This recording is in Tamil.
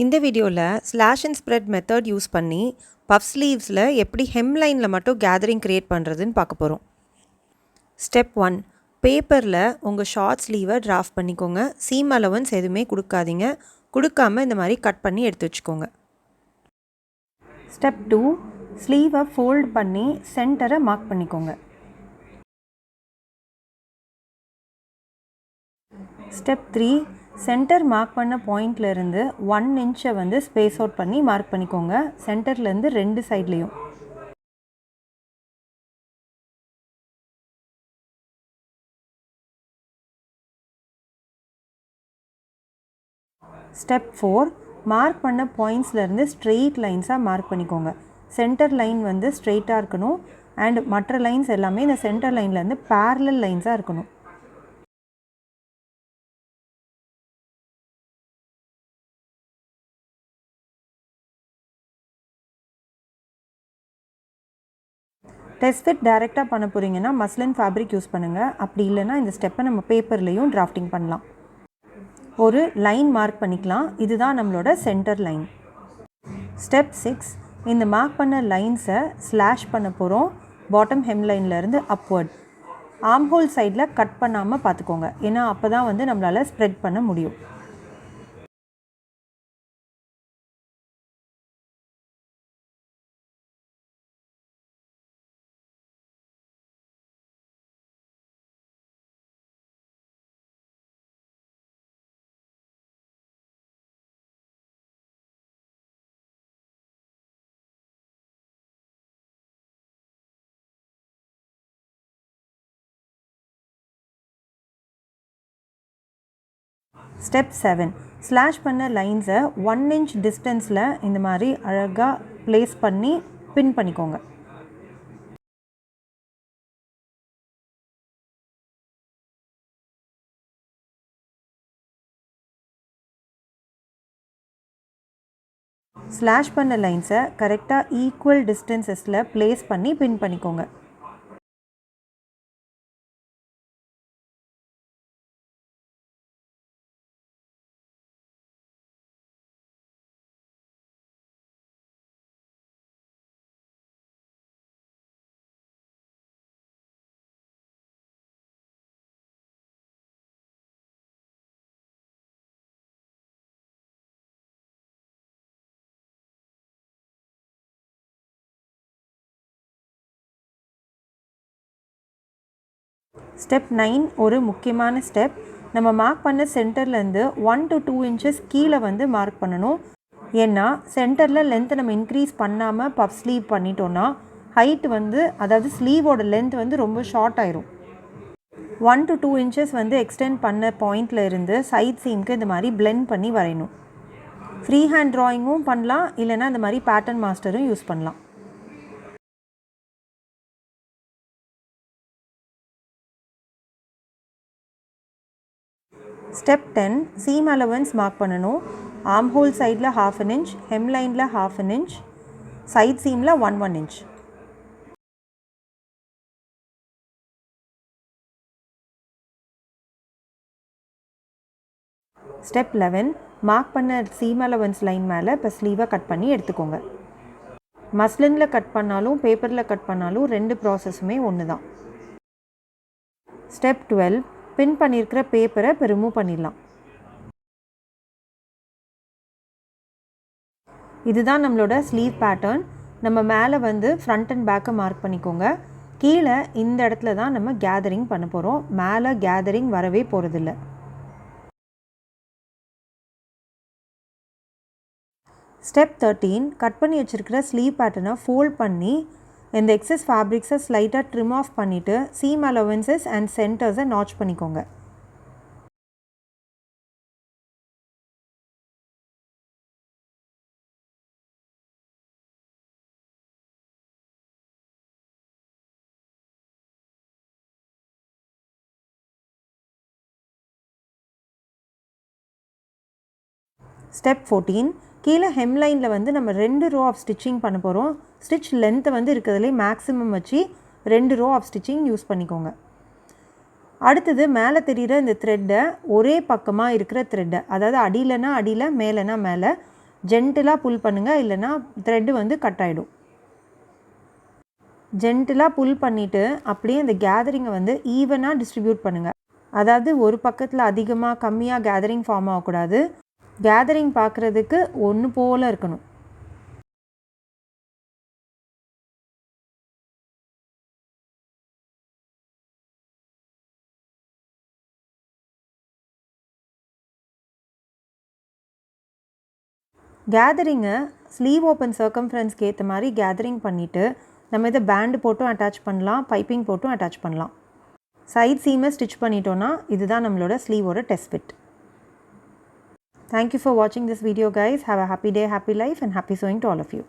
இந்த வீடியோவில் slash and spread method use பண்ணி பஃப் ஸ்லீவ்ஸில் எப்படி ஹெம்லைனில் மட்டும் கேதரிங் க்ரியேட் பண்ணுறதுன்னு பார்க்க போகிறோம். ஸ்டெப் 1, பேப்பரில் உங்கள் ஷார்ட் ஸ்லீவை டிராஃப்ட் பண்ணிக்கோங்க. சீம் அலவன்ஸ் எதுவுமே கொடுக்காதீங்க. கொடுக்காமல் இந்த மாதிரி கட் பண்ணி எடுத்து வச்சுக்கோங்க. ஸ்டெப் 2, ஸ்லீவை ஃபோல்ட் பண்ணி சென்டரை மார்க் பண்ணிக்கோங்க. ஸ்டெப் 3, சென்டர் மார்க் பண்ண பாயிண்ட்லேருந்து 1 இன்ச்சை வந்து ஸ்பேஸ் அவுட் பண்ணி மார்க் பண்ணிக்கோங்க. சென்டர்லேருந்து 2 சைட்லேயும். ஸ்டெப் 4, மார்க் பண்ண பாயிண்ட்ஸ்லேருந்து ஸ்ட்ரெயிட் லைன்ஸாக மார்க் பண்ணிக்கோங்க. சென்டர் லைன் வந்து ஸ்ட்ரெயிட்டாக இருக்கணும் அண்ட் மற்ற லைன்ஸ் எல்லாமே இந்த சென்டர் லைன்லேருந்து பேரலல் லைன்ஸாக இருக்கணும். டெஸ்ட் ஃபிட் டைரெக்டாக பண்ண போகிறீங்கன்னா மஸ்லின் ஃபேப்ரிக் யூஸ் பண்ணுங்கள். அப்படி இல்லைனா இந்த ஸ்டெப்பை நம்ம பேப்பர்லேயும் டிராஃப்டிங் பண்ணலாம். ஒரு லைன் மார்க் பண்ணிக்கலாம். இதுதான் நம்மளோட சென்டர் லைன். ஸ்டெப் 6, இந்த மார்க் பண்ண லைன்ஸை ஸ்லாஷ் பண்ண போகிறோம். பாட்டம் ஹெம் லைன்லேருந்து அப்வர்ட். ஆர்ம் ஹோல் சைடில் கட் பண்ணாமல் பார்த்துக்கோங்க. ஏன்னா அப்போ தான் வந்து நம்மளால் ஸ்ப்ரெட் பண்ண முடியும். ஸ்டெப் 7, ஸ்லாஷ் பண்ண லைன்ஸை 1 இன்ச் டிஸ்டன்ஸில் இந்த மாதிரி அழகாக ப்ளேஸ் பண்ணி பின் பண்ணிக்கோங்க. ஸ்லாஷ் பண்ண லைன்ஸை கரெக்டாக ஈக்குவல் டிஸ்டன்சஸில் ப்ளேஸ் பண்ணி பின் பண்ணிக்கோங்க. ஸ்டெப் 9 ஒரு முக்கியமான ஸ்டெப். நம்ம மார்க் பண்ண சென்டர்லேருந்து 1 to 2 இன்ச்சஸ் கீழே வந்து மார்க் பண்ணணும். ஏன்னா சென்டரில் லென்த்தை நம்ம இன்க்ரீஸ் பண்ணாமல் பஃப் ஸ்லீவ் பண்ணிட்டோன்னா ஹைட் வந்து அதாவது ஸ்லீவோட லென்த் வந்து ரொம்ப ஷார்ட் ஆயிரும். 1 to 2 இன்ச்சஸ் வந்து எக்ஸ்டெண்ட் பண்ண பாயிண்டில் இருந்து சைட் சீம்க்கு இந்த மாதிரி பிளெண்ட் பண்ணி வரையணும். ஃப்ரீ ஹேண்ட் ட்ராயிங்கும் பண்ணலாம், இல்லைனா இந்த மாதிரி பேட்டர்ன் மாஸ்டரும் யூஸ் பண்ணலாம். ஸ்டெப் 10, சீம் அலவன்ஸ் மார்க் பண்ணணும். ஆர்ம் ஹோல் சைடில் 1/2 inch, ஹெம் லைனில் 1/2 inch, சைட் சீமில் 1 inch. ஸ்டெப் 11, மார்க் பண்ண சீம் அலவன்ஸ் லைன் மேலே இப்போ ஸ்லீவை கட் பண்ணி எடுத்துக்கோங்க. மஸ்லினில் கட் பண்ணாலும் பேப்பரில் கட் பண்ணாலும் 2 ப்ராசஸுமே ஒன்று தான். ஸ்டெப் 12, பின் பண்ணியிருக்கிற பேப்பரை இப்போ ரிமூவ் பண்ணிடலாம். இதுதான் நம்மளோட ஸ்லீவ் பேட்டர்ன். நம்ம மேலே வந்து ஃப்ரண்ட் அண்ட் பேக்கை மார்க் பண்ணிக்கோங்க. கீழே இந்த இடத்துல தான் நம்ம கேதரிங் பண்ண போகிறோம். மேலே கேதரிங் வரவே போகிறதில்ல. ஸ்டெப் 13, கட் பண்ணி வச்சுருக்கிற ஸ்லீவ் பேட்டர்னை ஃபோல்ட் பண்ணி இந்த எக்ஸஸ் ஃபேப்ரிக்ஸை ஸ்லைட்டாக ட்ரிம் ஆஃப் பண்ணிவிட்டு சீம் அலவன்சஸ் அண்ட் சென்டர்ஸை நாட்ச் பண்ணிக்கோங்க. ஸ்டெப் 14, கீழே ஹெம் லைனில் வந்து நம்ம 2 ரோ ஆஃப் ஸ்டிச்சிங் பண்ண போகிறோம். ஸ்டிச் லென்த்தை வந்து இருக்கிறதுலே மேக்ஸிமம் வச்சு 2 ரோ ஆஃப் ஸ்டிச்சிங் யூஸ் பண்ணிக்கோங்க. அடுத்தது மேலே தெரிகிற இந்த த்ரெட்டை ஒரே பக்கமாக இருக்கிற த்ரெட்டை, அதாவது அடியிலனா அடியில் மேலேனா மேலே ஜென்டிலாக புல் பண்ணுங்கள், இல்லைனா த்ரெட்டு வந்து கட் ஆகிடும். ஜென்டிலாக புல் பண்ணிவிட்டு அப்படியே இந்த கேதரிங்கை வந்து ஈவனாக டிஸ்ட்ரிபியூட் பண்ணுங்கள். அதாவது ஒரு பக்கத்தில் அதிகமாக கம்மியாக கேதரிங் ஃபார்ம் ஆகக்கூடாது. கேதரிங் பார்க்குறதுக்கு ஒன்று போல் இருக்கணும். கேதரிங்கை ஸ்லீவ் ஓப்பன் சர்க்கம்ஃபரன்ஸ்க்கு ஏற்ற மாதிரி கேதரிங் பண்ணிவிட்டு நம்ம இதை பேண்டு போட்டும் அட்டாச் பண்ணலாம், பைப்பிங் போட்டும் அட்டாச் பண்ணலாம். சைட் சீமை ஸ்டிச் பண்ணிட்டோன்னா இதுதான் நம்மளோட ஸ்லீவோட test fit. Thank you for watching this video guys. Have a happy day, happy life and happy sewing to all of you.